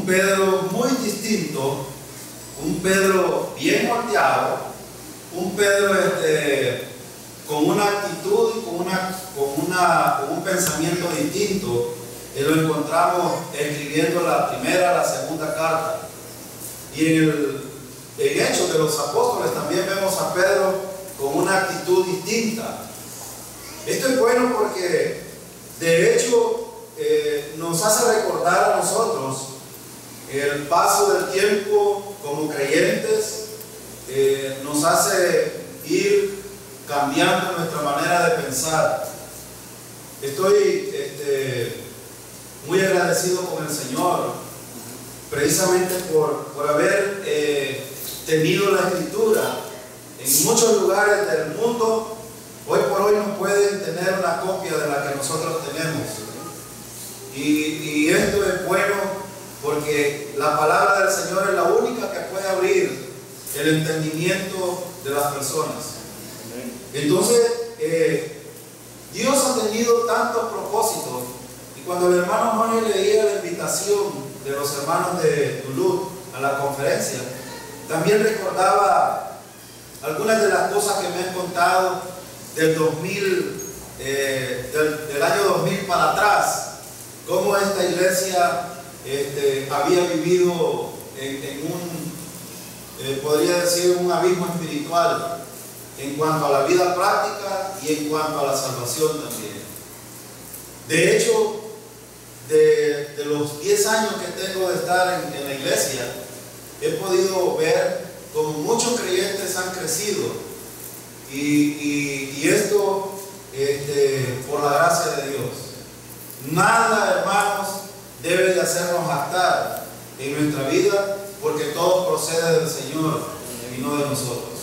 un Pedro muy distinto, un Pedro bien moldeado, un Pedro con una actitud y con un pensamiento distinto. Lo encontramos escribiendo la primera, la segunda carta. Y en Hechos de los Apóstoles también vemos a Pedro con una actitud distinta. Esto es bueno porque de hecho nos hace recordar a nosotros el paso del tiempo como creyentes, nos hace ir cambiando nuestra manera de pensar. Estoy muy agradecido con el Señor, precisamente por haber tenido la Escritura. En muchos lugares del mundo, hoy por hoy no pueden tener una copia de la que nosotros tenemos. Y esto es bueno porque la palabra del Señor es la única que puede abrir el entendimiento de las personas. Entonces, Dios ha tenido tantos propósitos. Y cuando el hermano Moni leía la invitación de los hermanos de Duluth a la conferencia, también recordaba algunas de las cosas que me han contado del 2000, del año 2000 para atrás, cómo esta iglesia había vivido en un, podría decir, un abismo espiritual en cuanto a la vida práctica y en cuanto a la salvación también. De hecho, de los 10 años que tengo de estar en la iglesia, he podido ver cómo muchos creyentes han crecido y esto por la gracia de Dios. Nada, hermanos, debe de hacernos jactar en nuestra vida, porque todo procede del Señor y no de nosotros.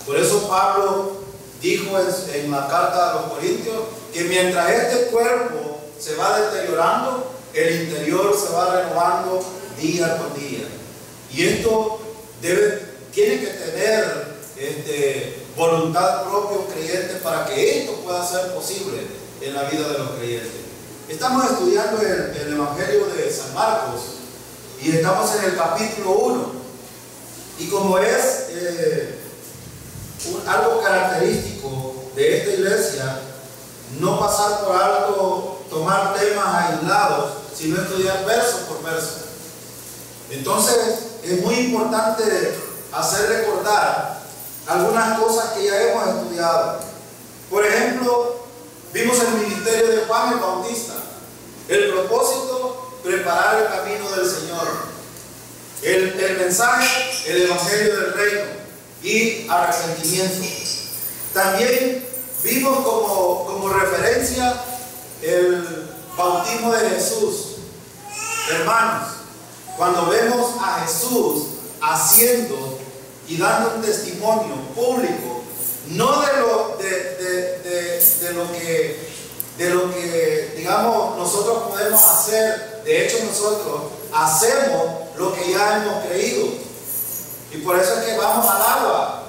Por eso Pablo dijo en la carta a los Corintios que mientras este cuerpo se va deteriorando, el interior se va renovando día con día. Y esto tiene que tener voluntad propia creyente para que esto pueda ser posible en la vida de los creyentes. Estamos estudiando el Evangelio de San Marcos y estamos en el capítulo 1. Y como es algo característico de esta iglesia, no pasar por alto, tomar temas aislados, sino estudiar verso por verso. Entonces es muy importante hacer recordar algunas cosas que ya hemos estudiado. Por ejemplo, vimos el ministerio de Juan el Bautista. El propósito, preparar el camino del Señor. El mensaje, el evangelio del reino y arrepentimiento. También vimos como referencia el bautismo de Jesús. Hermanos, cuando vemos a Jesús haciendo y dando un testimonio público, no de lo que digamos nosotros podemos hacer. De hecho, nosotros hacemos lo que ya hemos creído, y por eso es que vamos al agua.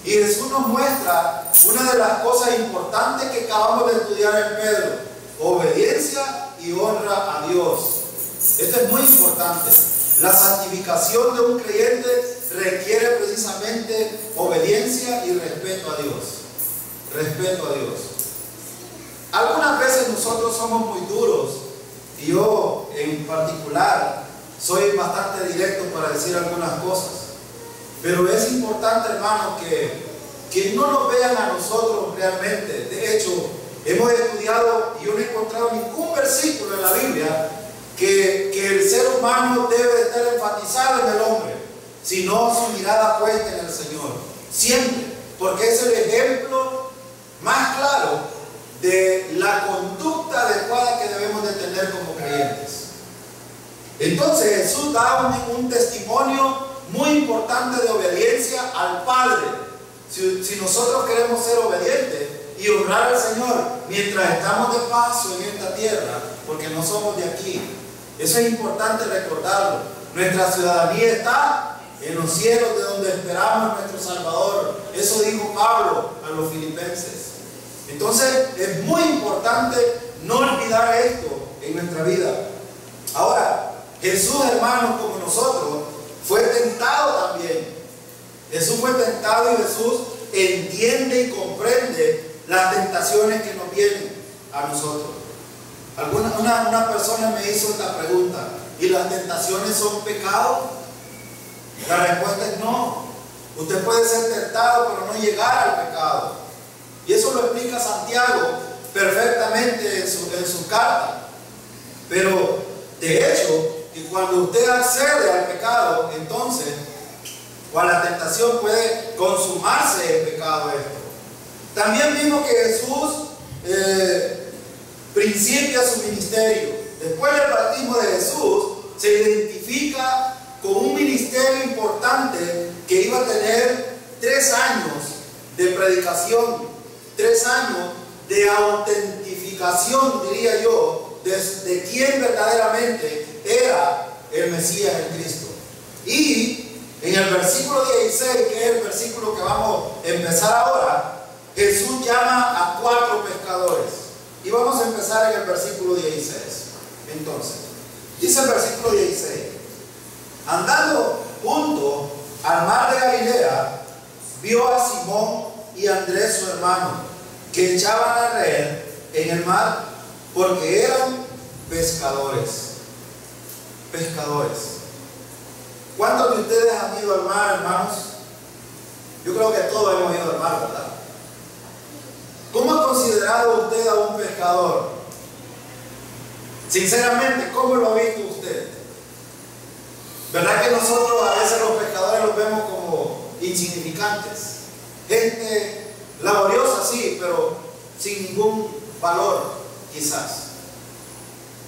Y Jesús nos muestra una de las cosas importantes que acabamos de estudiar en Pedro: obediencia y honra a Dios. Esto es muy importante. La santificación de un creyente requiere precisamente obediencia y respeto a Dios. Respeto a Dios. Algunas veces nosotros somos muy duros, y yo en particular soy bastante directo para decir algunas cosas. Pero es importante, hermanos, que no nos vean a nosotros realmente. De hecho, hemos estudiado y yo no he encontrado ningún versículo en la Biblia que el ser humano debe estar enfatizado en el hombre, sino su mirada puesta en el Señor. Siempre, porque es el ejemplo más claro de la conducta adecuada que debemos de tener como creyentes. Entonces Jesús da un testimonio muy importante de obediencia al Padre. Si nosotros queremos ser obedientes y honrar al Señor mientras estamos de paso en esta tierra, porque no somos de aquí, eso es importante recordarlo. Nuestra ciudadanía está en los cielos, de donde esperamos a nuestro Salvador. Eso dijo Pablo a los filipenses. Entonces es muy importante no olvidar esto en nuestra vida. Ahora, Jesús, hermanos, como nosotros, fue tentado también. Jesús fue tentado y Jesús entiende y comprende las tentaciones que nos vienen a nosotros. Una persona me hizo esta pregunta: ¿y las tentaciones son pecado? La respuesta es no. Usted puede ser tentado pero no llegar al pecado. Y eso lo explica Santiago perfectamente en su carta. Pero de hecho, que cuando usted accede al pecado, entonces, o a la tentación, puede consumarse el pecado esto. También vimos que Jesús principia su ministerio. Después del bautismo de Jesús, se identifica con un ministerio importante que iba a tener 3 años de predicación, 3 años de autentificación, diría yo, de quién verdaderamente era el Mesías, el Cristo. Y en el versículo 16, que es el versículo que vamos a empezar ahora, Jesús llama a 4 pescadores. Y vamos a empezar en el versículo 16. Entonces, dice el versículo 16: andando junto al mar de Galilea, vio a Simón y a Andrés su hermano, que echaban la red en el mar, porque eran pescadores. Pescadores. ¿Cuántos de ustedes han ido al mar, hermanos? Yo creo que todos hemos ido al mar, ¿verdad? ¿Cómo ha considerado usted a un pescador? Sinceramente, ¿cómo lo ha visto usted? ¿Verdad que nosotros a veces los pescadores los vemos como insignificantes? Gente laboriosa, sí, pero sin ningún valor, quizás.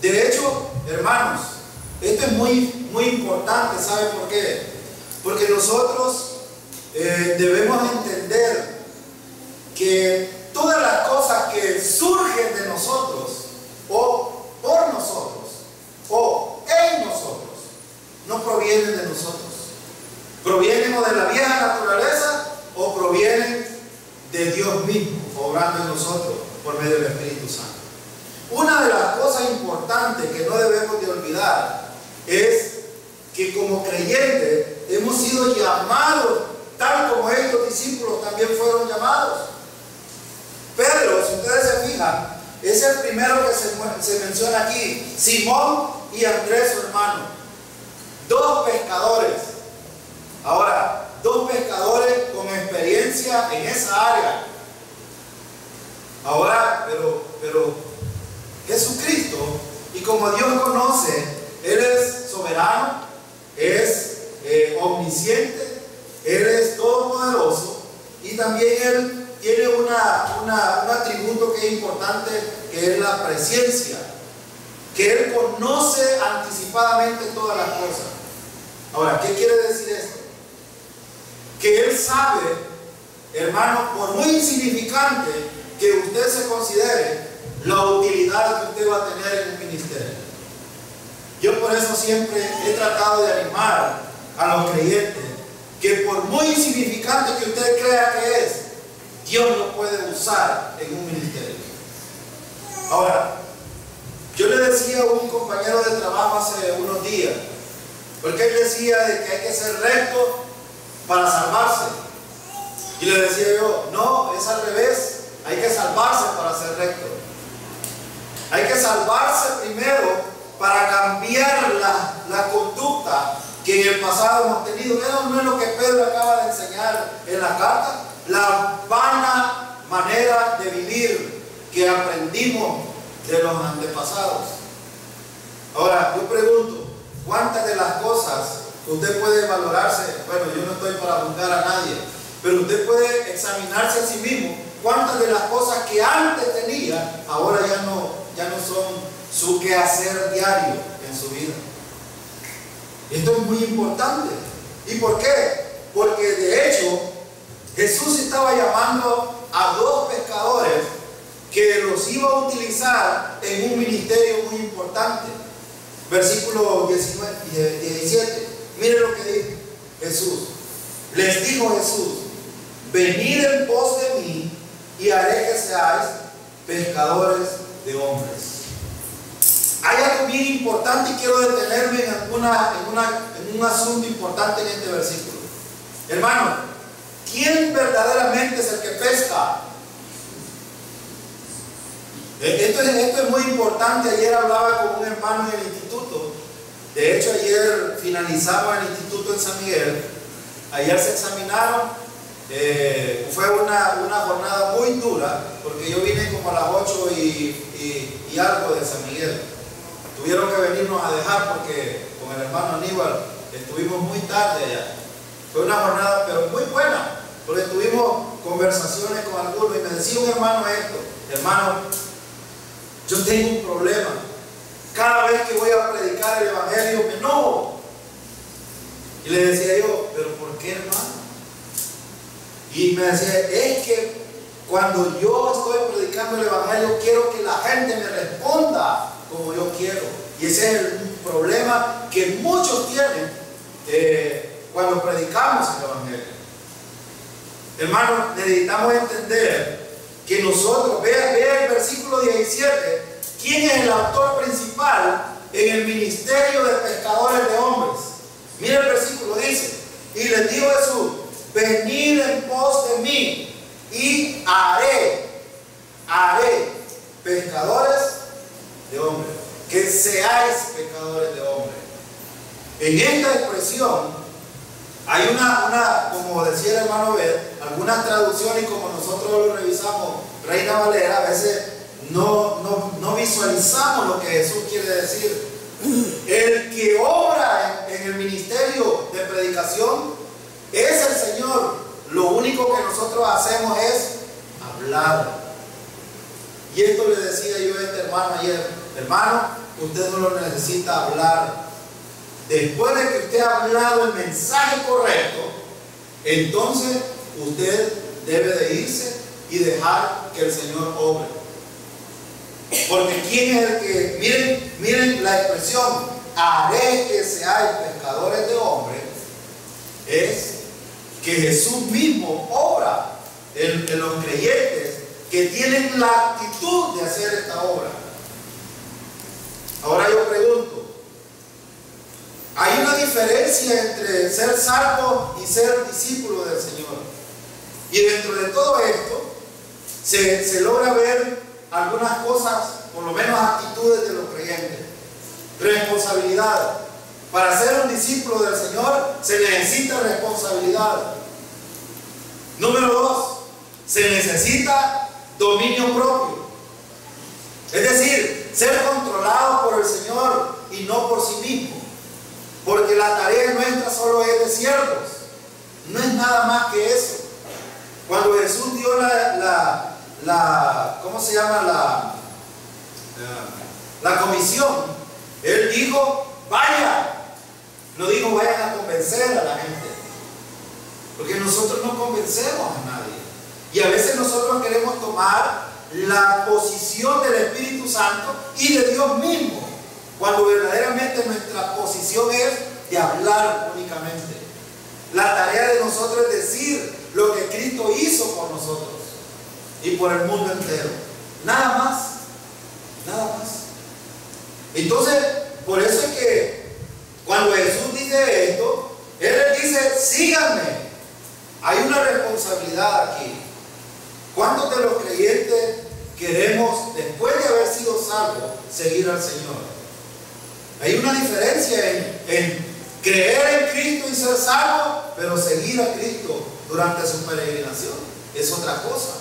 De hecho, hermanos, esto es muy importante. ¿Sabe por qué? Porque nosotros debemos entender que todas las cosas que surgen de nosotros, o por nosotros, o en nosotros, no provienen de nosotros. Provienen o de la vieja naturaleza o provienen de Dios mismo, obrando en nosotros por medio del Espíritu Santo. Una de las cosas importantes que no debemos de olvidar es que como creyentes hemos sido llamados, tal como estos discípulos también fueron llamados. Pedro, si ustedes se fijan, es el primero que se menciona aquí: Simón y Andrés su hermano. 2 pescadores. Ahora, 2 pescadores con experiencia en esa área. Ahora, pero Jesucristo, y como Dios conoce, Él es soberano, es omnisciente, Él es todopoderoso, y también Él tiene un atributo que es importante, que es la presciencia, que Él conoce anticipadamente todas las cosas. Ahora, ¿qué quiere decir esto? Que Él sabe, hermano, por muy insignificante que usted se considere, la utilidad que usted va a tener en un ministerio. Yo por eso siempre he tratado de animar a los creyentes que por muy insignificante que usted crea que es, Dios lo puede usar en un ministerio. Ahora, yo le decía a un compañero de trabajo hace unos días, porque él decía de que hay que ser recto para salvarse. Y le decía yo, no, es al revés, hay que salvarse para ser recto. Hay que salvarse primero para cambiar la conducta que en el pasado hemos tenido. Eso no es lo que Pedro acaba de enseñar en la carta. La vana manera de vivir que aprendimos de los antepasados. Ahora, yo pregunto, ¿cuántas de las cosas usted puede valorarse? Bueno, yo no estoy para juzgar a nadie, pero usted puede examinarse a sí mismo. ¿Cuántas de las cosas que antes tenía, ahora ya no son su quehacer diario en su vida? Esto es muy importante. ¿Y por qué? Porque de hecho Jesús estaba llamando a 2 pescadores que los iba a utilizar en un ministerio muy importante. Versículo 17. Mire lo que dice Jesús. Les dijo Jesús: venid en pos de mí y haré que seáis pescadores de hombres. hay algo bien importante y quiero detenerme en un asunto importante en este versículo. Hermano, ¿quién verdaderamente es el que pesca? Esto es muy importante. Ayer hablaba con un hermano en el instituto. De hecho, ayer finalizamos el instituto en San Miguel. Ayer se examinaron. Fue una jornada muy dura, porque yo vine como a las 8 y algo de San Miguel. Tuvieron que venirnos a dejar porque con el hermano Aníbal estuvimos muy tarde allá. Fue una jornada pero muy buena, porque tuvimos conversaciones con algunos y me decía un hermano esto: hermano, yo tengo un problema. Cada vez que voy a predicar el evangelio me enojo. Y le decía yo: ¿pero por qué, hermano? Y me decía: es que cuando yo estoy predicando el evangelio quiero que la gente me responda como yo quiero. Y ese es el problema que muchos tienen cuando predicamos el evangelio. Hermanos, necesitamos entender que nosotros, vea el versículo 17, ¿quién es el autor principal en el ministerio de pescadores de hombres? Mira el versículo, dice: y les dijo Jesús, venid en pos de mí y haré pescadores de hombres, que seáis pescadores de hombres. En esta expresión hay como decía el hermano Bed, algunas traducciones, como nosotros lo revisamos, Reina Valera, a veces no visualizamos lo que Jesús quiere decir. El que obra en el ministerio de predicación es el Señor. Lo único que nosotros hacemos es hablar. Y esto le decía yo a este hermano ayer: hermano, usted no lo necesita hablar. Después de que usted ha hablado el mensaje correcto, entonces usted debe de irse y dejar que el Señor obre. Porque ¿quién es el que? Miren la expresión: haré que seáis pescadores de hombres. Es que Jesús mismo obra en los creyentes que tienen la actitud de hacer esta obra. Ahora yo pregunto, ¿hay una diferencia entre ser salvo y ser discípulo del Señor? Y dentro de todo esto se logra ver algunas cosas, por lo menos actitudes de los creyentes. Responsabilidad. Para ser un discípulo del Señor se necesita responsabilidad. Número 2, se necesita dominio propio. Es decir, ser controlado por el Señor y no por sí mismo. Porque la tarea nuestra solo es de siervos. No es nada más que eso. Cuando Jesús dio ¿cómo se llama? La comisión, Él dijo: vaya. No dijo: vayan a convencer a la gente. Porque nosotros no convencemos a nadie. Y a veces nosotros queremos tomar la posición del Espíritu Santo y de Dios mismo, cuando verdaderamente nuestra posición es de hablar únicamente. La tarea de nosotros es decir lo que Cristo hizo por nosotros y por el mundo entero. Nada más. Nada más. Entonces, por eso es que cuando Jesús dice esto, Él les dice: síganme. Hay una responsabilidad aquí. ¿Cuántos de los creyentes queremos, después de haber sido salvos, seguir al Señor? Hay una diferencia en creer en Cristo y ser salvo, pero seguir a Cristo durante su peregrinación. Es otra cosa.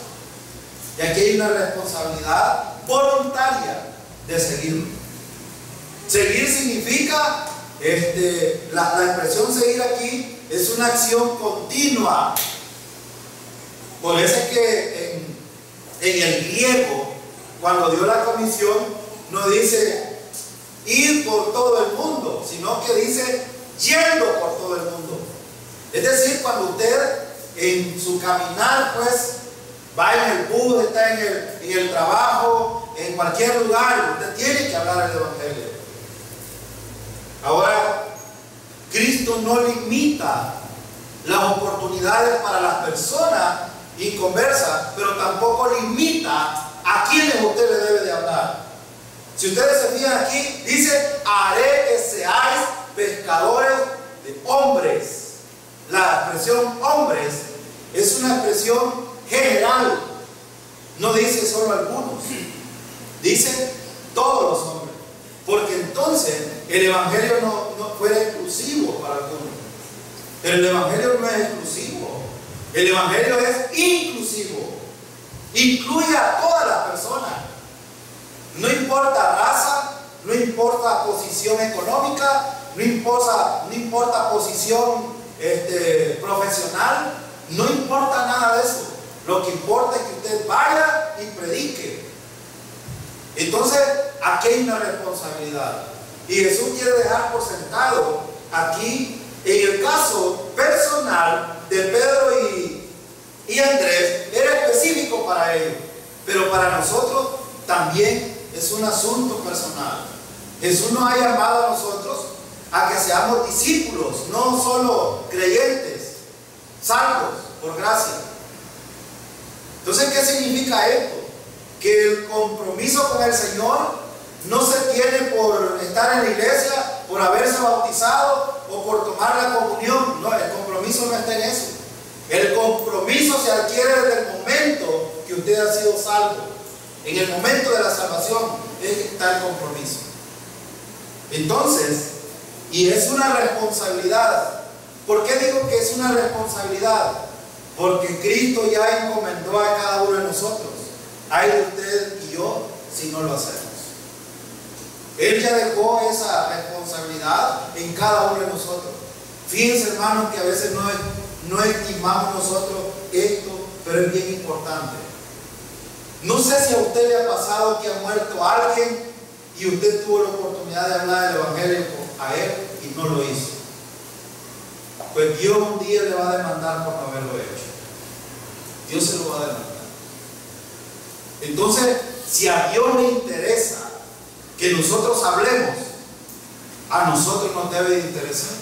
Y aquí hay una responsabilidad voluntaria de seguirlo. Seguir significa, la expresión seguir aquí es una acción continua. Por eso es que en el griego, cuando dio la comisión, no dice ir por todo el mundo, sino que dice yendo por todo el mundo. Es decir, cuando usted en su caminar, pues, va en el bus, está en el trabajo, en cualquier lugar, usted tiene que hablar el evangelio. Ahora, Cristo no limita las oportunidades para las personas inconversas, pero tampoco limita a quienes usted le debe de hablar. Si ustedes se fijan aquí, dice, haré que seáis pescadores de hombres. La expresión hombres es una expresión general. No dice solo algunos, dice todos los hombres. Porque entonces el Evangelio no fuera exclusivo para algunos. Pero el Evangelio no es exclusivo. El Evangelio es inclusivo. Incluye a todas las personas. No importa raza, no importa posición económica, no importa posición profesional, no importa nada de eso. Lo que importa es que usted vaya y predique. Entonces, aquí hay una responsabilidad. Y Jesús quiere dejar por sentado aquí, en el caso personal de Pedro y Andrés, era específico para ellos. Pero para nosotros también es un asunto personal. Jesús nos ha llamado a nosotros a que seamos discípulos, no solo creyentes, salvos por gracia. Entonces, ¿qué significa esto? Que el compromiso con el Señor no se tiene por estar en la iglesia, por haberse bautizado o por tomar la comunión. No, el compromiso no está en eso. El compromiso se adquiere desde el momento que usted ha sido salvo. En el momento de la salvación está el compromiso. Entonces, y es una responsabilidad. ¿Por qué digo que es una responsabilidad? Porque Cristo ya encomendó a cada uno de nosotros. Hay de usted y yo si no lo hacemos. Él ya dejó esa responsabilidad en cada uno de nosotros. Fíjense, hermanos, que a veces no estimamos nosotros esto, pero es bien importante. No sé si a usted le ha pasado que ha muerto alguien y usted tuvo la oportunidad de hablar del Evangelio a él y no lo hizo. Pues Dios un día le va a demandar por no haberlo hecho. Dios se lo va a demandar. Entonces, si a Dios le interesa que nosotros hablemos, a nosotros nos debe de interesar.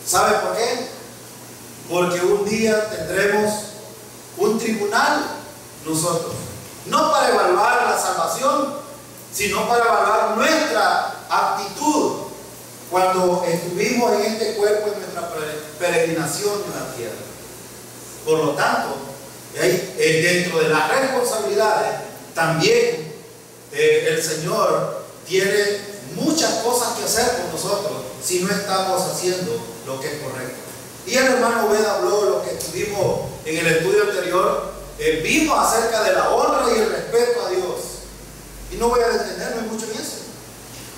¿Sabe por qué? Porque un día tendremos un tribunal nosotros. No para evaluar la salvación, sino para evaluar nuestra actitud cuando estuvimos en este cuerpo en nuestra peregrinación en la tierra. Por lo tanto, dentro de las responsabilidades, también el Señor tiene muchas cosas que hacer con nosotros si no estamos haciendo lo que es correcto. Y el hermano Obed habló de lo que estuvimos en el estudio anterior. Vimos acerca de la honra y el respeto a Dios. Y no voy a detenerme mucho en eso.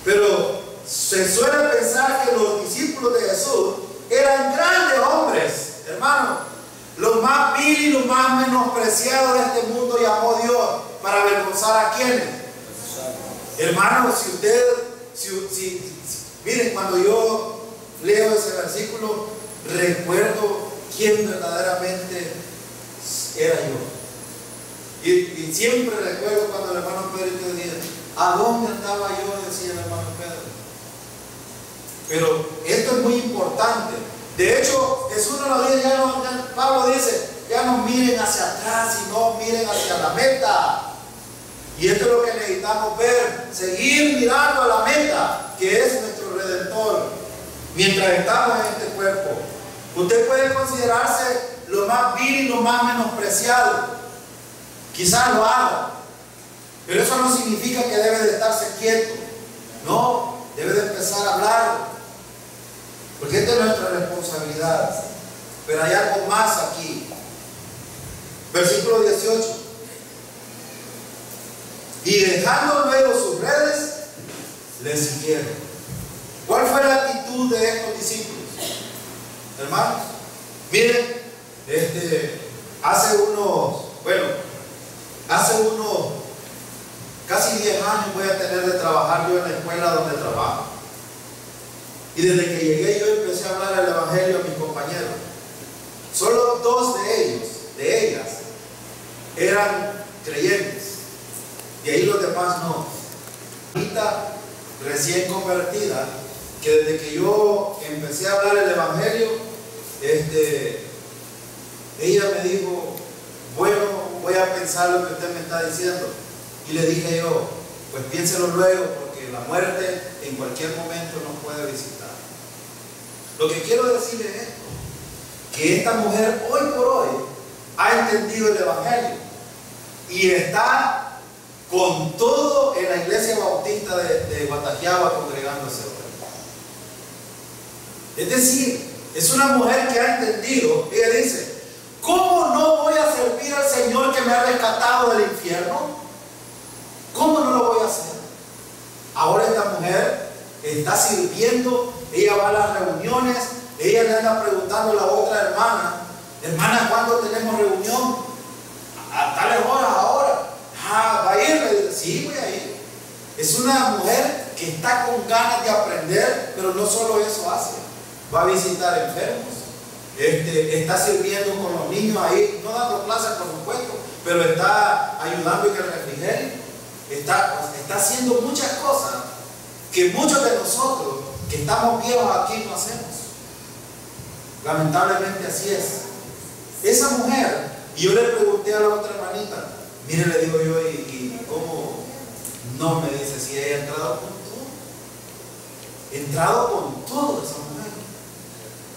Pero se suele pensar que los discípulos de Jesús eran grandes hombres, hermanos. Los más vil y los más menospreciados de este mundo llamó Dios para avergonzar a quienes. Hermanos, miren, cuando yo leo ese versículo, recuerdo quién verdaderamente era yo. Y siempre recuerdo cuando el hermano Pedro decía, ¿a dónde andaba yo? Decía el hermano Pedro. Pero esto es muy importante. De hecho, Jesús nos lo dice, Pablo dice, ya no miren hacia atrás, sino miren hacia la meta. Y esto es lo que necesitamos ver, seguir mirando a la meta, que es nuestro Redentor, mientras estamos en este cuerpo. Usted puede considerarse lo más vil y lo más menospreciado. Quizás lo haga, pero eso no significa que debe de estarse quieto. No, debe de empezar a hablar, porque esta es nuestra responsabilidad. Pero hay algo más aquí. Versículo 18. Y dejando luego sus redes, le siguieron. ¿Cuál fue la actitud de estos discípulos? Hermanos, miren, hace unos casi 10 años voy a tener de trabajar yo en la escuela donde trabajo. Y desde que llegué yo empecé a hablar el Evangelio a mis compañeros. Solo 2 de ellas, eran creyentes. Y ahí los demás no. Ahorita, recién convertida, que desde que yo empecé a hablar el Evangelio, ella me dijo, bueno, voy a pensar lo que usted me está diciendo. Y le dije yo, pues piénselo luego, porque la muerte en cualquier momento nos puede visitar. Lo que quiero decir es esto, que esta mujer hoy por hoy ha entendido el Evangelio y está con todo en la iglesia bautista de Guatajiagua congregándose hoy. Es decir, es una mujer que ha entendido. Ella dice: ¿cómo no voy a servir al Señor que me ha rescatado del infierno? ¿Cómo no lo voy a hacer? Ahora esta mujer está sirviendo, ella va a las reuniones, ella le anda preguntando a la otra hermana: hermana, ¿cuándo tenemos reunión? A tales horas ahora. ¿Va a ir? Le dice: sí, voy a ir. Es una mujer que está con ganas de aprender, pero no solo eso hace. Va a visitar enfermos, está sirviendo con los niños ahí, no dando clases por supuesto, pero está ayudando en el refrigerio, está haciendo muchas cosas que muchos de nosotros que estamos viejos aquí no hacemos. Lamentablemente así es. Esa mujer, y yo le pregunté a la otra hermanita, mire, le digo yo, ¿y cómo? No, me dice, si ella ha entrado con todo esa mujer.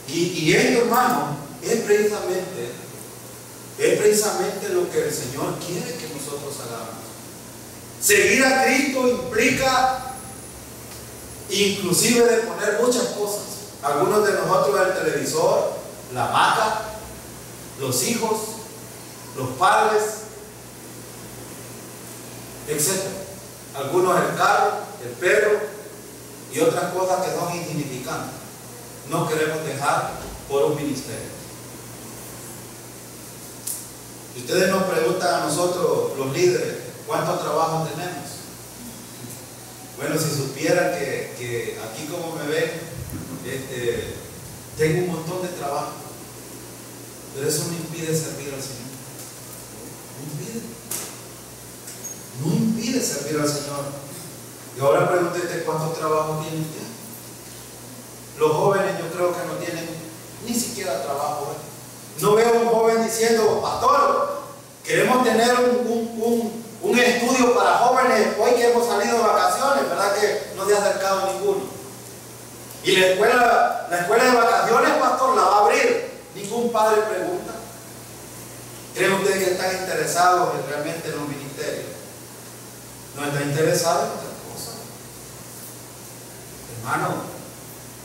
Y esto, hermano, es precisamente lo que el Señor quiere que nosotros hagamos. Seguir a Cristo implica inclusive de poner muchas cosas. Algunos de nosotros el televisor, la hamaca, los hijos, los padres, etc. Algunos el carro, el perro y otras cosas que son insignificantes. No queremos dejar por un ministerio. Y ustedes nos preguntan a nosotros, los líderes, ¿cuántos trabajos tenemos? Bueno, si supieran que aquí como me ven, tengo un montón de trabajo, pero eso no impide servir al Señor. No impide servir al Señor. Y ahora pregúntete, ¿cuántos trabajos tiene usted? Los jóvenes yo creo que no tienen ni siquiera trabajo. No veo a un joven diciendo: pastor, queremos tener un estudio para jóvenes hoy que hemos salido de vacaciones, ¿verdad? Que no se ha acercado ninguno. Y la escuela de vacaciones, pastor, la va a abrir. Ningún padre pregunta. ¿Creen ustedes que están interesados realmente en los ministerios? No están interesados en otras cosas. Hermano,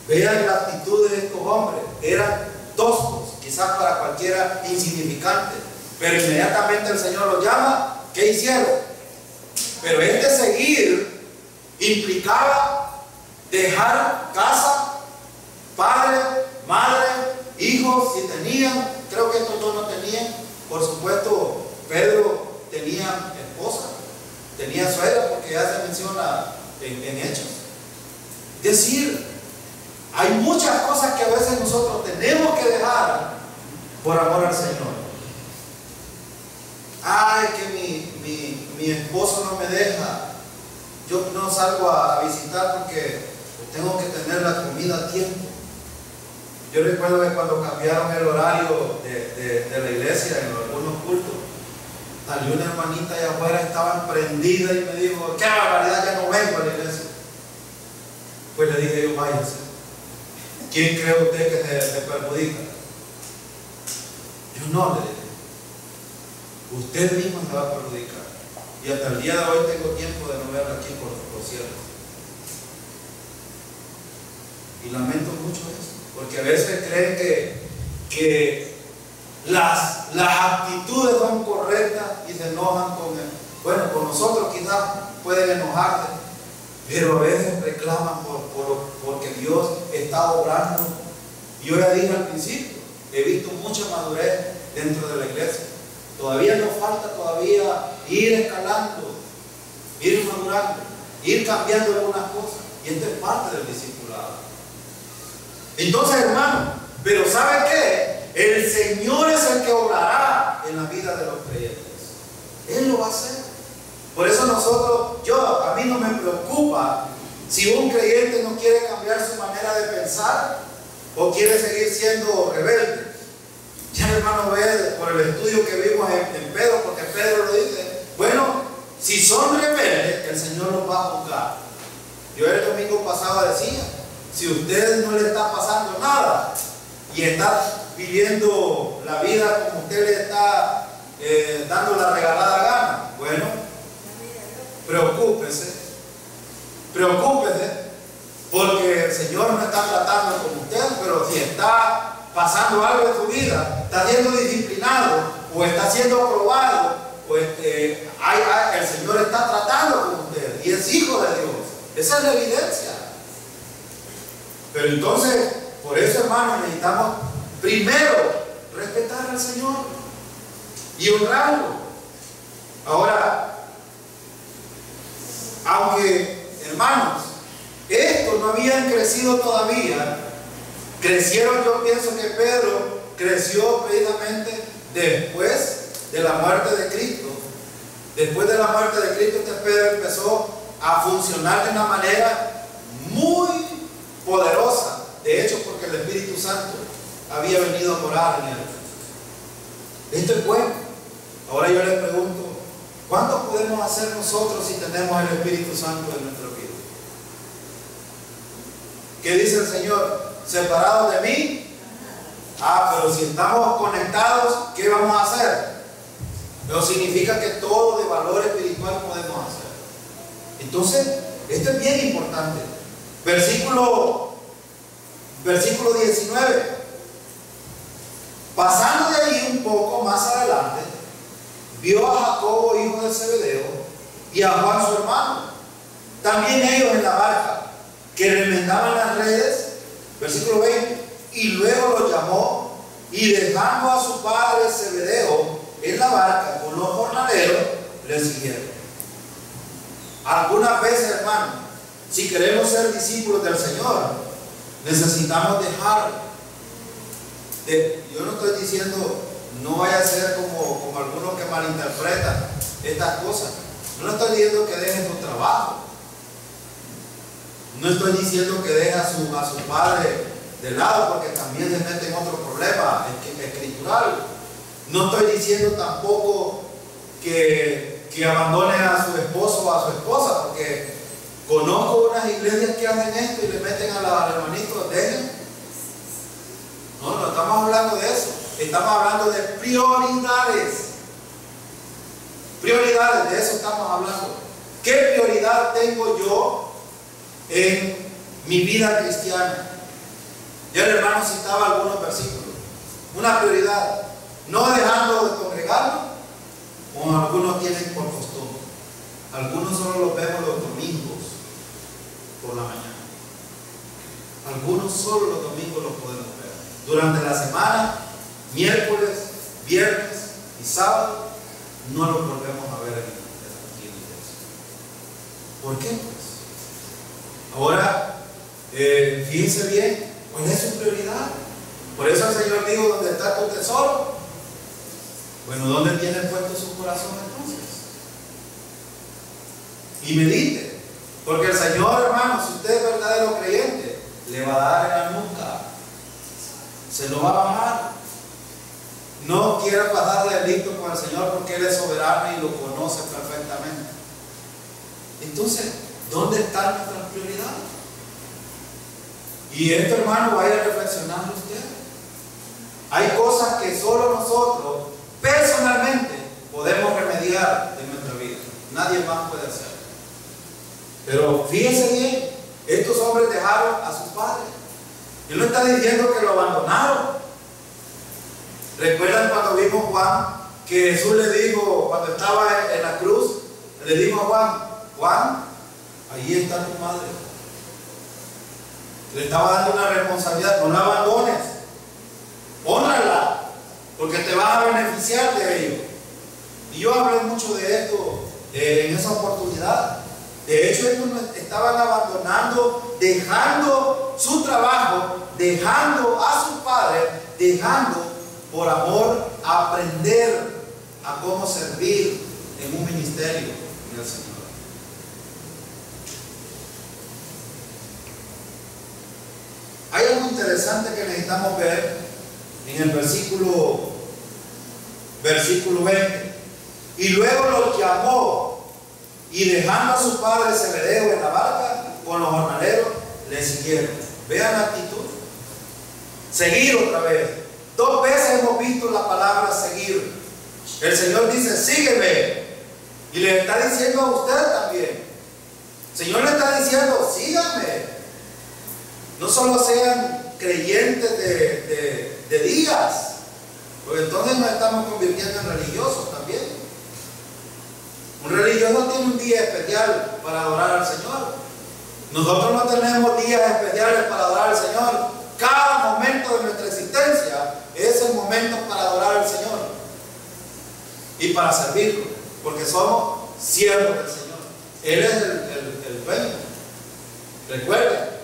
vean la actitud de estos hombres. Eran toscos, quizás para cualquiera insignificante, pero inmediatamente el Señor los llama. ¿Qué hicieron? Pero seguir implicaba dejar casa, padre, madre, hijos, si tenían. Creo que estos dos no tenían. Por supuesto, Pedro tenía esposa, tenía suegra, porque ya se menciona en Hechos. Es decir, hay muchas cosas que a veces nosotros tenemos que dejar por amor al Señor. Ay, que mi esposo no me deja, yo no salgo a visitar porque tengo que tener la comida a tiempo. Yo recuerdo que cuando cambiaron el horario de la iglesia en algunos cultos, salió una hermanita allá afuera, estaba prendida y me dijo: qué barbaridad, ya no vengo a la iglesia. Pues le dije yo: váyase. ¿Quién cree usted que se perjudica? Yo no, le dije. Usted mismo se va a perjudicar. Y hasta el día de hoy tengo tiempo de no verla aquí por los cielos. Y lamento mucho eso, porque a veces creen que las actitudes son correctas y se enojan con él. Bueno, con nosotros quizás pueden enojarse, pero a veces reclaman porque Dios está obrando. Yo ya dije al principio, he visto mucha madurez dentro de la iglesia. Todavía nos falta ir escalando, ir madurando, ir cambiando algunas cosas. Y esto es parte del discipulado. Entonces, hermano, pero ¿sabe qué? El Señor es el que obrará en la vida de los creyentes. Él lo va a hacer. Por eso a mí no me preocupa si un creyente no quiere cambiar su manera de pensar o quiere seguir siendo rebelde. Ya el hermano ve por el estudio que vimos en Pedro, porque Pedro lo dice: bueno, si son rebeldes, el Señor los va a juzgar. Yo el domingo pasado decía, si usted no le está pasando nada y está viviendo la vida como usted le está dando la regalada gana, bueno, preocúpese, porque el Señor no está tratando con usted, pero si está pasando algo en su vida, está siendo disciplinado o está siendo aprobado, pues el Señor está tratando con usted y es hijo de Dios. Esa es la evidencia. Pero entonces, por eso, hermanos, necesitamos primero respetar al Señor y honrarlo. Ahora, aunque, hermanos, estos no habían crecido todavía, crecieron, yo pienso que Pedro creció precisamente después de la muerte de Cristo. Después de la muerte de Cristo, Pedro empezó a funcionar de una manera muy poderosa. De hecho, porque el Espíritu Santo había venido a morar en él. Esto es bueno. Ahora yo les pregunto, ¿cuánto podemos hacer nosotros si tenemos el Espíritu Santo en nuestra vida? ¿Qué dice el Señor? ¿Separados de mí? Pero si estamos conectados, ¿qué vamos a hacer? Pero significa que todo de valor espiritual podemos hacer. Entonces, esto es bien importante. Versículo 19. Pasando de ahí un poco más adelante, vio a Jacobo, hijo de Zebedeo, y a Juan su hermano, también ellos en la barca, que remendaban las redes. Versículo 20. Y luego los llamó, y dejando a su padre Zebedeo en la barca con los jornaleros, le siguieron. Algunas veces, hermano, si queremos ser discípulos del Señor, necesitamos dejar. Yo no estoy diciendo, no vaya a ser como algunos que malinterpretan estas cosas. No estoy diciendo que dejen su trabajo. No estoy diciendo que deje a su padre de lado, porque también se mete en otro problema escritural. No estoy diciendo tampoco que abandone a su esposo o a su esposa, porque conozco unas iglesias que hacen esto y le meten a los hermanitos, dejen. No estamos hablando de eso. Estamos hablando de prioridades. Prioridades, de eso estamos hablando. ¿Qué prioridad tengo yo en mi vida cristiana? Ya el hermano citaba algunos versículos. Una prioridad, no dejando de congregarnos, como algunos tienen por costumbre. Algunos solo los vemos los domingos por la mañana. Algunos solo los domingos los podemos ver. Durante la semana, miércoles, viernes y sábado, no los volvemos a ver en la iglesia. ¿Por qué? Pues ahora, fíjense bien, ¿cuál es su prioridad? Por eso el Señor dijo, ¿dónde está tu tesoro? Bueno, ¿dónde tiene puesto su corazón entonces? Y medite, porque el Señor, hermano, si usted es verdadero creyente, le va a dar en la nuca, se lo va a bajar. No quiera pasar de listo con el Señor, porque Él es soberano y lo conoce perfectamente. Entonces, ¿dónde están nuestras prioridades? Y esto, hermano, vaya reflexionando usted. Hay cosas que solo nosotros personalmente podemos remediar en nuestra vida. Nadie más puede hacerlo. Pero fíjense bien, estos hombres dejaron a sus padres. Él no está diciendo que lo abandonaron. ¿Recuerdan cuando vimos Juan, que Jesús le dijo, cuando estaba en la cruz, le dijo a Juan, Juan, ahí está tu madre? Le estaba dando una responsabilidad, no la abandones, hónrala, porque te vas a beneficiar de ello. Y yo hablé mucho de esto en esa oportunidad. De hecho, ellos estaban abandonando, dejando su trabajo, dejando a sus padres, dejando por amor a aprender a cómo servir en un ministerio del Señor. Hay algo interesante que necesitamos ver en el versículo 20. Y luego los llamó, y dejando a su padre Zebedeo en la barca con los jornaleros le siguieron. Vean la actitud. Seguir otra vez. 2 veces hemos visto la palabra seguir. El Señor dice, sígueme. Y le está diciendo a usted también. El Señor le está diciendo, síganme. No solo sean creyentes de días, porque entonces nos estamos convirtiendo en religiosos también. Un religioso tiene un día especial para adorar al Señor. Nosotros no tenemos días especiales para adorar al Señor. Cada momento de nuestra existencia es el momento para adorar al Señor y para servirlo, porque somos siervos del Señor. Él es el dueño. Recuerden,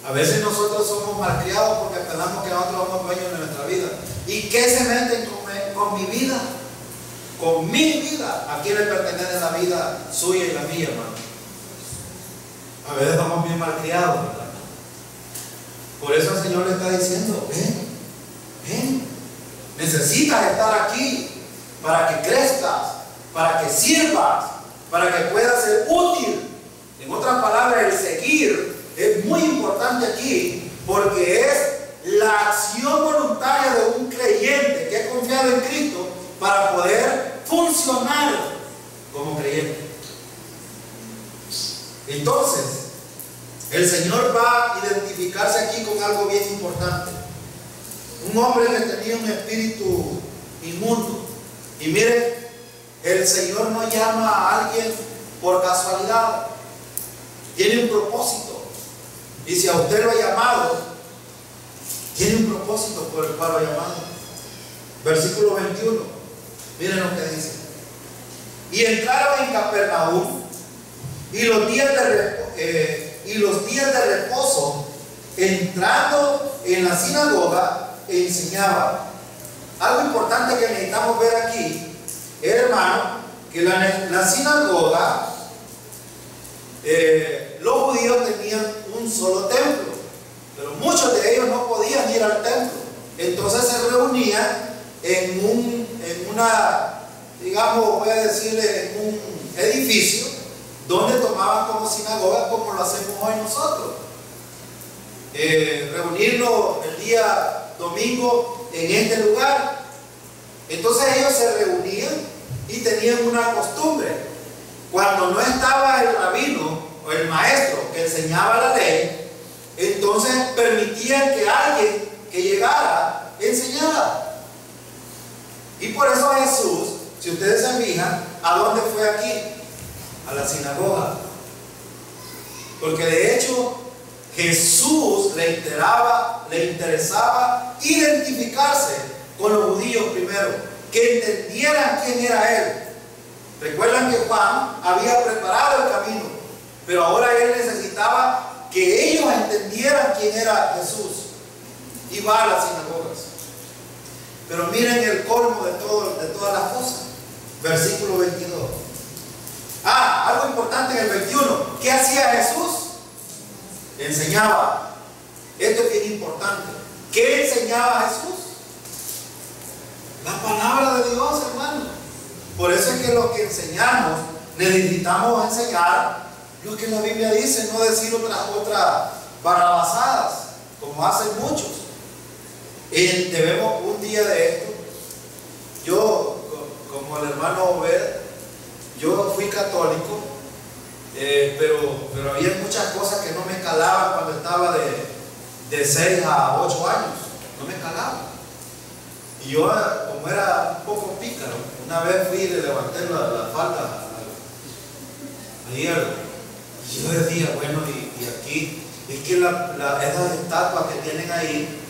a veces nosotros somos malcriados porque pensamos que nosotros somos dueños de nuestra vida. ¿Y qué se meten con mi vida? Con mi vida. ¿A quién le pertenece la vida suya y la mía, hermano? A veces somos bien malcriados, ¿verdad? Por eso el Señor le está diciendo, ven, necesitas estar aquí para que crezcas, para que sirvas, para que puedas ser útil. En otras palabras, el seguir es muy importante aquí, porque es la acción voluntaria de un creyente que ha confiado en Cristo para poder funcionar como creyente. Entonces, el Señor va a identificarse aquí con algo bien importante. Un hombre que tenía un espíritu inmundo. Y miren, el Señor no llama a alguien por casualidad. Tiene un propósito. Y si a usted lo ha llamado, tiene un propósito por el cual lo ha llamado. Versículo 21. Miren lo que dice. Y entraron en Capernaum, y los días de reposo, entrando en la sinagoga, enseñaba. Algo importante que necesitamos ver aquí, hermano, que la sinagoga, los judíos tenían un solo templo, pero muchos de ellos no podían ir al templo. Entonces se reunían en una, digamos, voy a decirle, en un edificio donde tomaban como sinagoga, como lo hacemos hoy nosotros. Reunirnos el día domingo en este lugar. Entonces ellos se reunían y tenían una costumbre. Cuando no estaba el rabino o el maestro que enseñaba la ley, entonces permitían que alguien que llegara enseñara. Y por eso Jesús, si ustedes se fijan, ¿a dónde fue aquí? A la sinagoga. Porque de hecho Jesús le interesaba identificarse con los judíos primero, que entendieran quién era Él. Recuerdan que Juan había preparado el camino, pero ahora Él necesitaba que ellos entendieran quién era Jesús. Y va a las sinagogas. Pero miren el colmo de todas las cosas. Versículo 22. Algo importante en el 21. ¿Qué hacía Jesús? Enseñaba. Esto es bien importante. ¿Qué enseñaba Jesús? La palabra de Dios, hermano. Por eso es que los que enseñamos necesitamos enseñar lo que la Biblia dice, no decir otras barrabasadas, como hacen muchos. Debemos un día de esto. Yo, como el hermano Obed, yo fui católico, pero había muchas cosas que no me calaban cuando estaba de 6 a 8 años. No me calaban. Y yo, como era un poco pícaro, una vez fui y le levanté la falda ayer. Y yo decía, bueno, y aquí, es que esas estatuas que tienen ahí,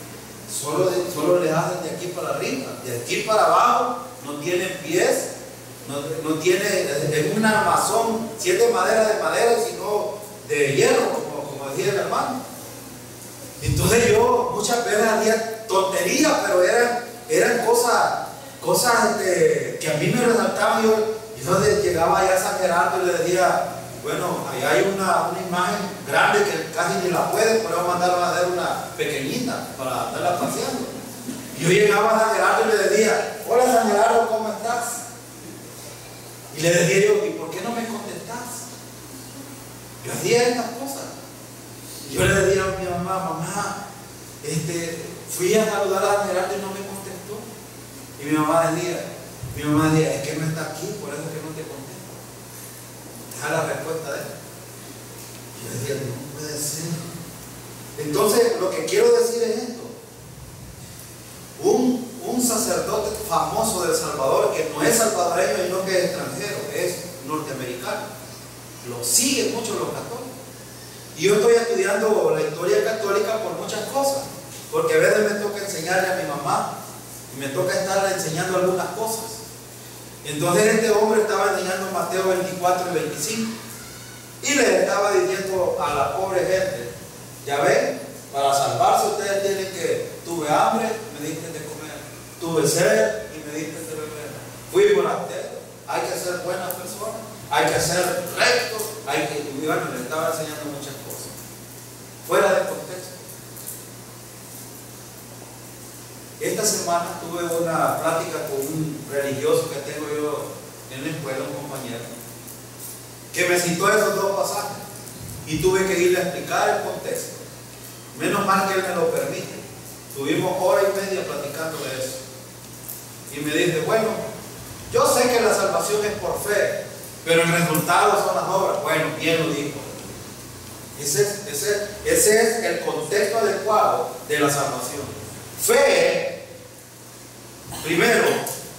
solo les hacen de aquí para arriba. De aquí para abajo no tienen pies, no tiene, es un armazón, si es de madera, sino de hierro, como decía el hermano. Entonces yo muchas veces hacía tonterías, pero eran cosas que a mí me resaltaban. Yo llegaba allá a San Gerardo y le decía, bueno, allá hay una imagen grande que casi ni la pueden, podemos mandarla a hacer una pequeñita para andarla paseando. Y yo llegaba a San Gerardo y le decía, hola San Gerardo, ¿cómo estás? Y le decía yo, ¿y por qué no me contestás? Yo hacía estas cosas. Yo le decía a mi mamá, mamá, fui a saludar a Gerardo y no me contestó. Y mi mamá decía, es que no está aquí, por eso es que no te contesto. Deja la respuesta de él. Yo decía, no puede ser. Entonces, lo que quiero decir es esto. Un sacerdote famoso de El Salvador, que no es salvadoreño, sino que es extranjero, es norteamericano. Lo siguen mucho los católicos. Y yo estoy estudiando la historia católica por muchas cosas, porque a veces me toca enseñarle a mi mamá y me toca estarle enseñando algunas cosas. Entonces este hombre estaba enseñando Mateo 24 y 25 y le estaba diciendo a la pobre gente, ya ven, para salvarse ustedes tienen que, tuve hambre, me diste de comer, tuve sed y me diste de beber, fui forastero, hay que ser buenas personas, hay que ser rectos, y bueno, le estaba enseñando muchas cosas fuera de contexto. Esta semana tuve una plática con un religioso que tengo yo en la escuela, un compañero, que me citó esos dos pasajes y tuve que irle a explicar el contexto. Menos mal que él me lo permite. Tuvimos hora y media platicando de eso. Y me dice, bueno, yo sé que la salvación es por fe, pero el resultado son las obras. Bueno, bien lo dijo. Ese es el contexto adecuado de la salvación. Fe, primero,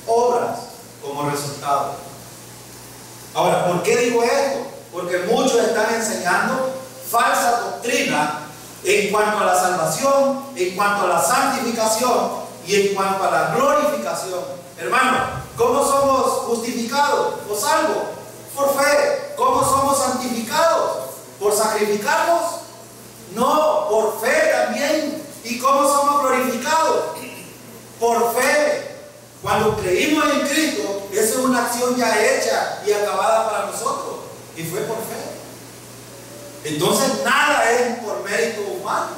obras como resultado. Ahora, ¿por qué digo esto? Porque muchos están enseñando falsa doctrina en cuanto a la salvación, en cuanto a la santificación y en cuanto a la glorificación. Hermano, ¿cómo somos justificados o salvos? Por fe. ¿Cómo somos santificados? ¿Por sacrificarnos? No, por fe también. ¿Y cómo somos glorificados? Por fe. Cuando creímos en Cristo, esa es una acción ya hecha y acabada para nosotros. Y fue por fe. Entonces nada es por mérito humano.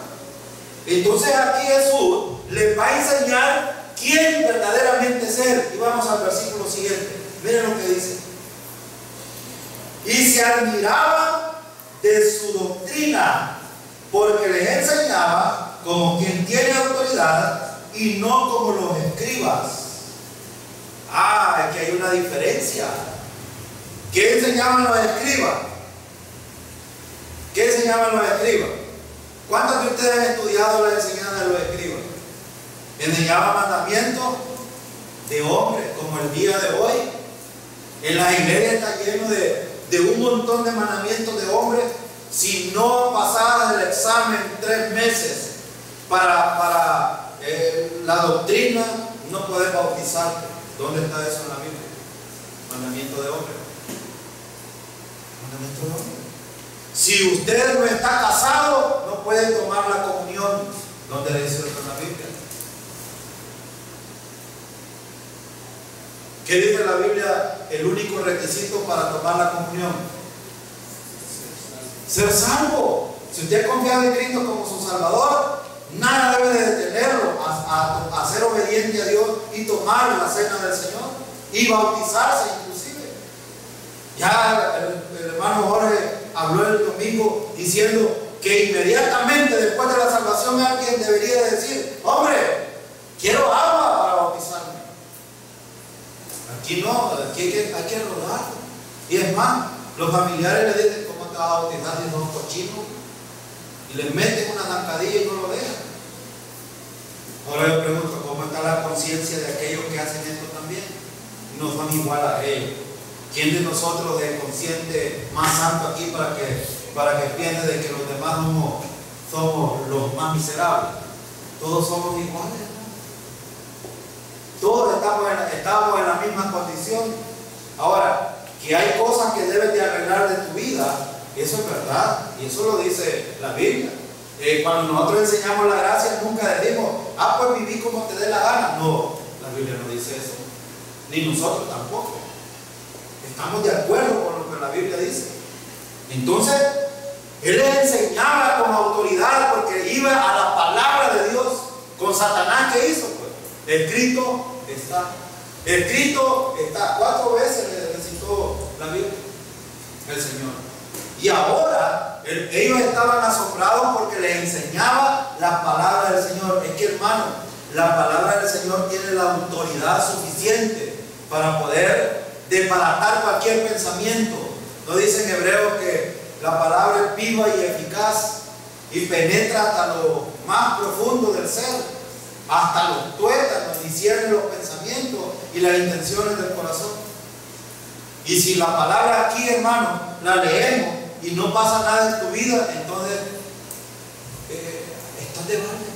Entonces aquí Jesús les va a enseñar quién verdaderamente es Él. Y vamos al versículo siguiente. Miren lo que dice. Y se admiraban de su doctrina, porque les enseñaba como quien tiene autoridad y no como los escribas. Es que hay una diferencia. ¿Qué enseñaban los escribas? ¿Qué enseñaban los escribas? ¿Cuántos de ustedes han estudiado la enseñanza de los escribas? Enseñaban mandamientos de hombres, como el día de hoy. En las iglesias está lleno de un montón de mandamientos de hombres. Si no pasaras el examen 3 meses para la doctrina, no puedes bautizarte. ¿Dónde está eso en la Biblia? Mandamiento de hombre. Mandamiento de hombre. Si usted no está casado, no puede tomar la comunión. ¿Dónde le dice eso en la Biblia? ¿Qué dice la Biblia? El único requisito para tomar la comunión: ser salvo. Si usted ha confiado en Cristo como su Salvador, nada debe de detenerlo a ser obediente a Dios y tomar la cena del Señor y bautizarse inclusive. Ya el hermano Jorge habló el domingo diciendo que inmediatamente después de la salvación alguien debería decir: hombre, quiero agua para bautizarme. Aquí no, aquí hay que rodar. Y es más, los familiares le dicen: ¿cómo te vas a bautizar si sos cochino? Y le meten una zancadilla y no lo dejan. Ahora yo pregunto: ¿cómo está la conciencia de aquellos que hacen esto también? No son igual a ellos. ¿Quién de nosotros es consciente más santo aquí para que piense de que los demás somos los más miserables? Todos somos iguales, ¿no? Todos estamos en la misma condición. Ahora, que hay cosas que debes de arreglar de tu vida, eso es verdad, y eso lo dice la Biblia. Cuando nosotros enseñamos la gracia, nunca decimos: pues viví como te dé la gana. No, la Biblia no dice eso, ni nosotros tampoco. Estamos de acuerdo con lo que la Biblia dice. Entonces, él les enseñaba con autoridad porque iba a la palabra de Dios. Con Satanás, ¿qué hizo? Pues, escrito está. Escrito está. 4 veces le citó la Biblia el Señor. Y ahora Ellos estaban asombrados porque les enseñaba la palabra del Señor. Es que, hermano, la palabra del Señor tiene la autoridad suficiente para poder desbaratar cualquier pensamiento. ¿No dice en Hebreos que la palabra es viva y eficaz y penetra hasta lo más profundo del ser, hasta los tuétanos, discierne los pensamientos y las intenciones del corazón? Y si la palabra aquí, hermano, la leemos y no pasa nada en tu vida, entonces estás de balde.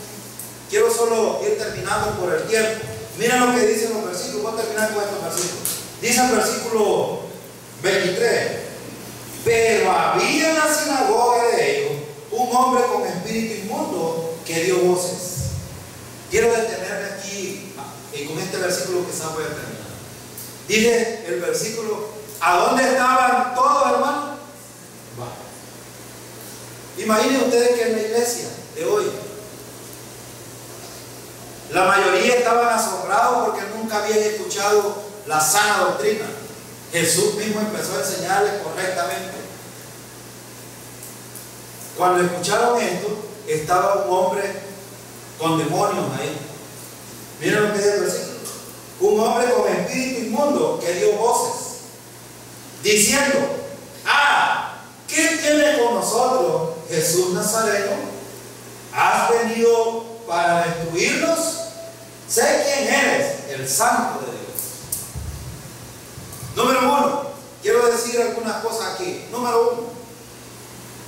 Quiero solo ir terminando por el tiempo. Mira lo que dicen los versículos. Voy a terminar con estos versículos. Dice el versículo 23: pero había en la sinagoga de ellos un hombre con espíritu inmundo que dio voces. Quiero detenerme aquí y con este versículo quizás voy a terminar. Dice el versículo: ¿a dónde estaban todos, hermanos? Imaginen ustedes que en la iglesia de hoy la mayoría estaban asombrados porque nunca habían escuchado la sana doctrina. Jesús mismo empezó a enseñarles correctamente. Cuando escucharon esto, estaba un hombre con demonios ahí. Miren lo que dice el versículo: un hombre con espíritu inmundo que dio voces, diciendo: ¿qué tienes con nosotros, Jesús Nazareno? ¿Has venido para destruirnos? Sé quién eres, el Santo de Dios. Número uno, quiero decir algunas cosas aquí. Número uno,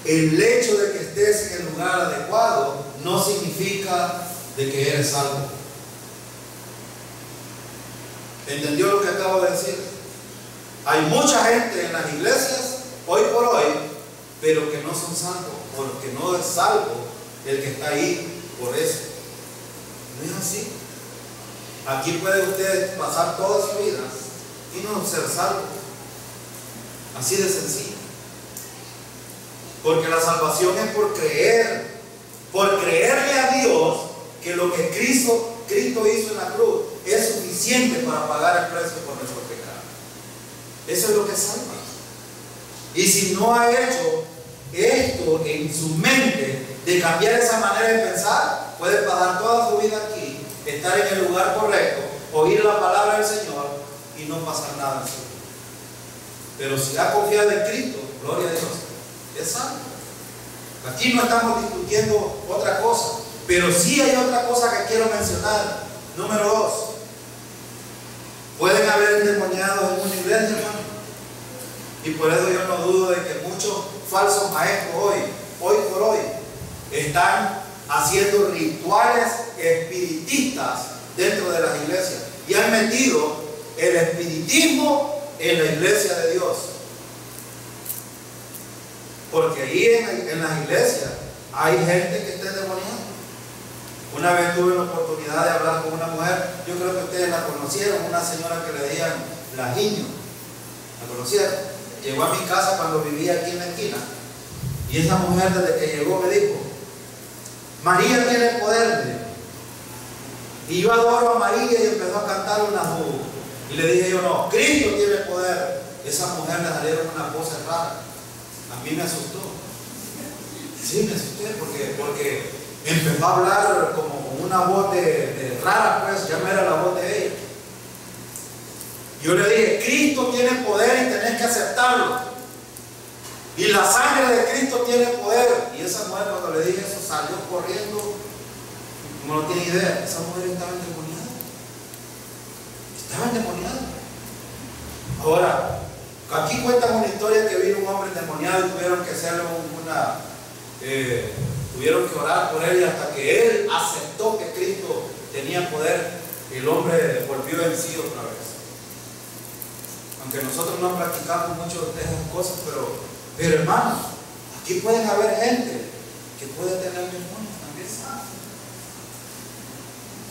el hecho de que estés en el lugar adecuado no significa de que eres salvo. ¿Entendió lo que acabo de decir? Hay mucha gente en las iglesias hoy por hoy, pero que no son salvos, porque no es salvo el que está ahí por eso. No es así. Aquí puede usted pasar toda su vida y no ser salvo. Así de sencillo. Porque la salvación es por creer, por creerle a Dios que lo que Cristo hizo en la cruz es suficiente para pagar el precio por nuestro pecado. Eso es lo que salva. Y si no ha hecho esto en su mente de cambiar esa manera de pensar, puede pasar toda su vida aquí, estar en el lugar correcto, oír la palabra del Señor y no pasar nada en su vida. Pero si ha confiado en Cristo, gloria a Dios, es salvo. Aquí no estamos discutiendo otra cosa, pero sí hay otra cosa que quiero mencionar. Número 2, pueden haber endemoniados en una iglesia, hermano. Y por eso yo no dudo de que muchos falsos maestros hoy por hoy, están haciendo rituales espiritistas dentro de las iglesias y han metido el espiritismo en la iglesia de Dios. Porque ahí en las iglesias hay gente que está endemoniada. Una vez tuve la oportunidad de hablar con una mujer, yo creo que ustedes la conocieron, una señora que le decían Lajiño. ¿La conocieron? Llegó a mi casa cuando vivía aquí en la esquina. Y esa mujer desde que llegó me dijo: María tiene poder. Y yo adoro a María y empezó a cantar una voz. Y le dije yo: no, Cristo tiene poder. Esa mujer le salieron unas voces raras. A mí me asustó. Sí, me asusté porque empezó a hablar como con una voz de rara, pues ya no era la voz de ella. Yo le dije: Cristo tiene poder y tenés que aceptarlo. Y la sangre de Cristo tiene poder. Y esa mujer, cuando le dije eso, salió corriendo. Como no tiene idea, esa mujer estaba endemoniada. Estaba endemoniada. Ahora, aquí cuentan una historia que vino un hombre endemoniado y tuvieron que hacerle tuvieron que orar por él, y hasta que él aceptó que Cristo tenía poder, el hombre volvió vencido otra vez. Aunque nosotros no practicamos mucho de esas cosas, pero hermanos, aquí pueden haber gente que puede tener demonios también.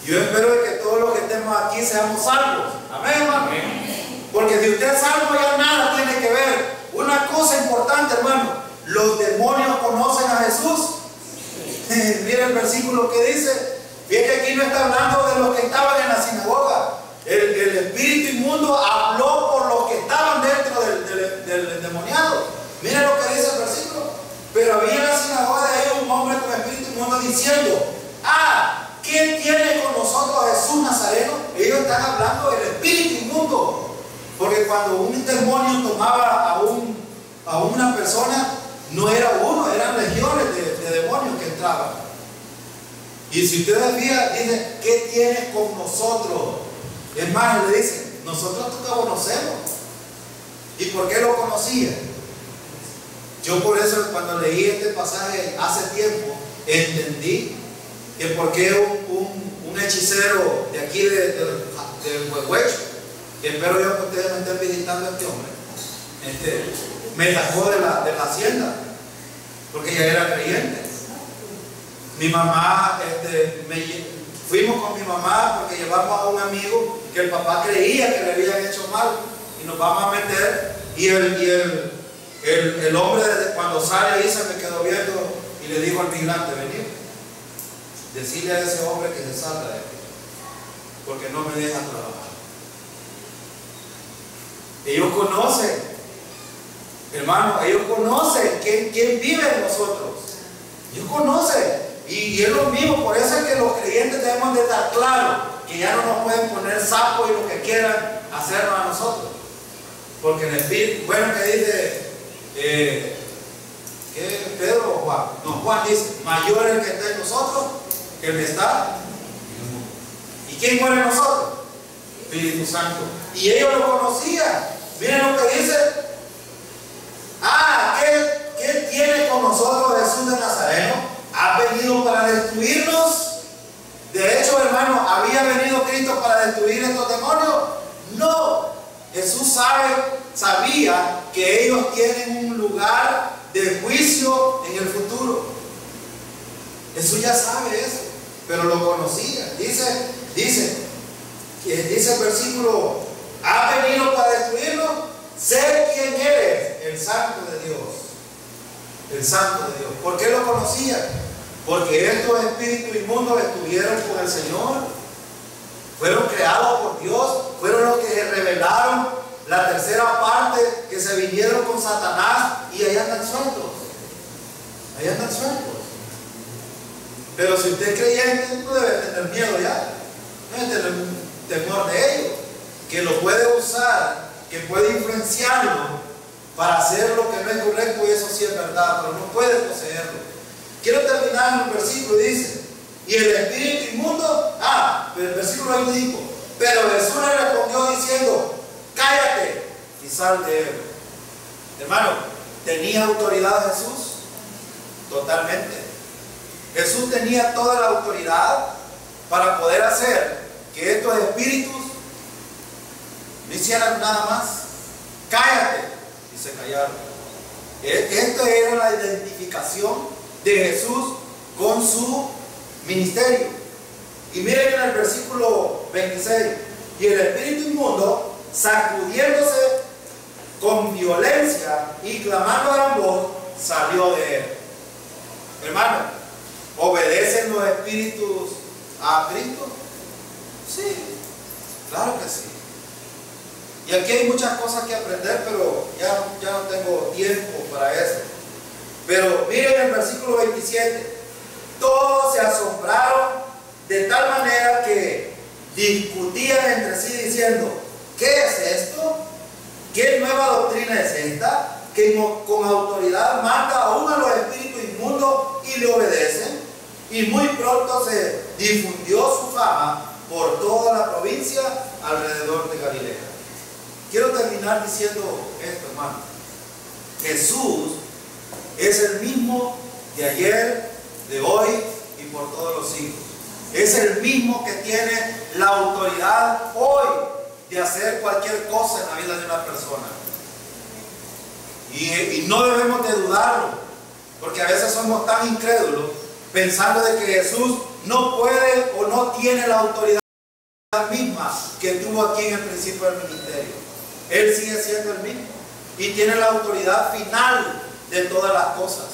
Yo espero que todos los que estemos aquí seamos salvos. Amén, hermano. Porque si usted es salvo, ya nada tiene que ver. Una cosa importante, hermano: los demonios conocen a Jesús. Mira el versículo que dice. Fíjate que aquí no está hablando de los que estaban en la sinagoga. El espíritu inmundo habló por los que estaban dentro del endemoniado. Mira lo que dice el versículo. Pero había en la sinagoga de ellos un hombre con espíritu inmundo diciendo: ¿qué tiene con nosotros Jesús Nazareno? Ellos están hablando del espíritu inmundo. Porque cuando un demonio tomaba a una persona, no era uno, eran legiones de demonios que entraban. Y si ustedes fijan, dice: ¿qué tienes con nosotros? Es más, le dice: nosotros te conocemos. ¿Y por qué lo conocía? Yo por eso, cuando leí este pasaje hace tiempo, entendí que por qué un hechicero de aquí de Huehuecho, que espero yo que ustedes me estén visitando a este hombre, me sacó de la hacienda, porque ya era creyente. Mi mamá, fuimos con mi mamá porque llevamos a un amigo que el papá creía que le habían hecho mal, y nos vamos a meter, y el hombre cuando sale ahí se me quedó viendo y le dijo al migrante: vení, decirle a ese hombre que se salga de aquí, porque no me deja trabajar. Ellos conocen, hermano, ellos conocen quién vive en nosotros. Ellos conocen. Y es lo mismo, por eso es que los creyentes debemos de estar claros que ya no nos pueden poner sapos y lo que quieran hacernos a nosotros. Porque el Espíritu, bueno, que dice, ¿qué Pedro o Juan? No, Juan dice: mayor es el que está en nosotros que el que está. ¿Y quién muere en nosotros? Espíritu Santo. Y ellos lo conocían. Miren lo que dice: ¿qué tiene con nosotros Jesús de Nazareno? ¿Ha venido para destruirnos? De hecho, hermano, ¿había venido Cristo para destruir estos demonios? No. Jesús sabía que ellos tienen un lugar de juicio en el futuro. Jesús ya sabe eso, pero lo conocía. Dice el versículo: ¿ha venido para destruirnos? Sé quién eres, el Santo de Dios. El Santo de Dios. ¿Por qué lo conocía? Porque estos espíritus inmundos estuvieron con el Señor, fueron creados por Dios, fueron los que revelaron la tercera parte, que se vinieron con Satanás, y allá andan sueltos. Allá andan sueltos. Pero si usted es creyente, no debe tener miedo ya, no debe tener temor de ellos, que lo puede usar, que puede influenciarlo para hacer lo que no es correcto, y eso sí es verdad, pero no puede poseerlo. Quiero terminar en un versículo, dice: y el espíritu inmundo, el versículo 20 dijo: pero Jesús le respondió diciendo: cállate y sal de él. Hermano, ¿tenía autoridad Jesús? Totalmente. Jesús tenía toda la autoridad para poder hacer que estos espíritus no hicieran nada más. Cállate. Y se callaron. Esta era la identificación de Jesús con su ministerio. Y miren en el versículo 26: y el espíritu inmundo, sacudiéndose con violencia y clamando a gran voz, salió de él. Hermano, ¿obedecen los espíritus a Cristo? Sí, claro que sí. Y aquí hay muchas cosas que aprender, pero ya no tengo tiempo para eso. Pero miren el versículo 27: todos se asombraron de tal manera que discutían entre sí diciendo: ¿qué es esto? ¿Qué nueva doctrina es esta? Que con autoridad mata aún a los espíritus inmundos y le obedecen. Y muy pronto se difundió su fama por toda la provincia alrededor de Galilea. Quiero terminar diciendo esto, hermano. Jesús es el mismo de ayer, de hoy y por todos los siglos. Es el mismo que tiene la autoridad hoy de hacer cualquier cosa en la vida de una persona. Y no debemos de dudarlo, porque a veces somos tan incrédulos pensando de que Jesús no puede o no tiene la autoridad misma que tuvo aquí en el principio del ministerio. Él sigue siendo el mismo y tiene la autoridad final de todas las cosas.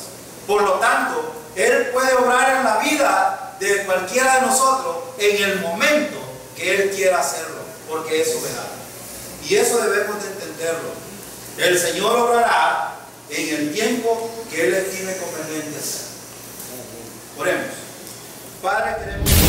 Por lo tanto, Él puede obrar en la vida de cualquiera de nosotros en el momento que Él quiera hacerlo, porque es soberano. Y eso debemos de entenderlo. El Señor obrará en el tiempo que Él estime conveniente hacer. Oremos. Padre, queremos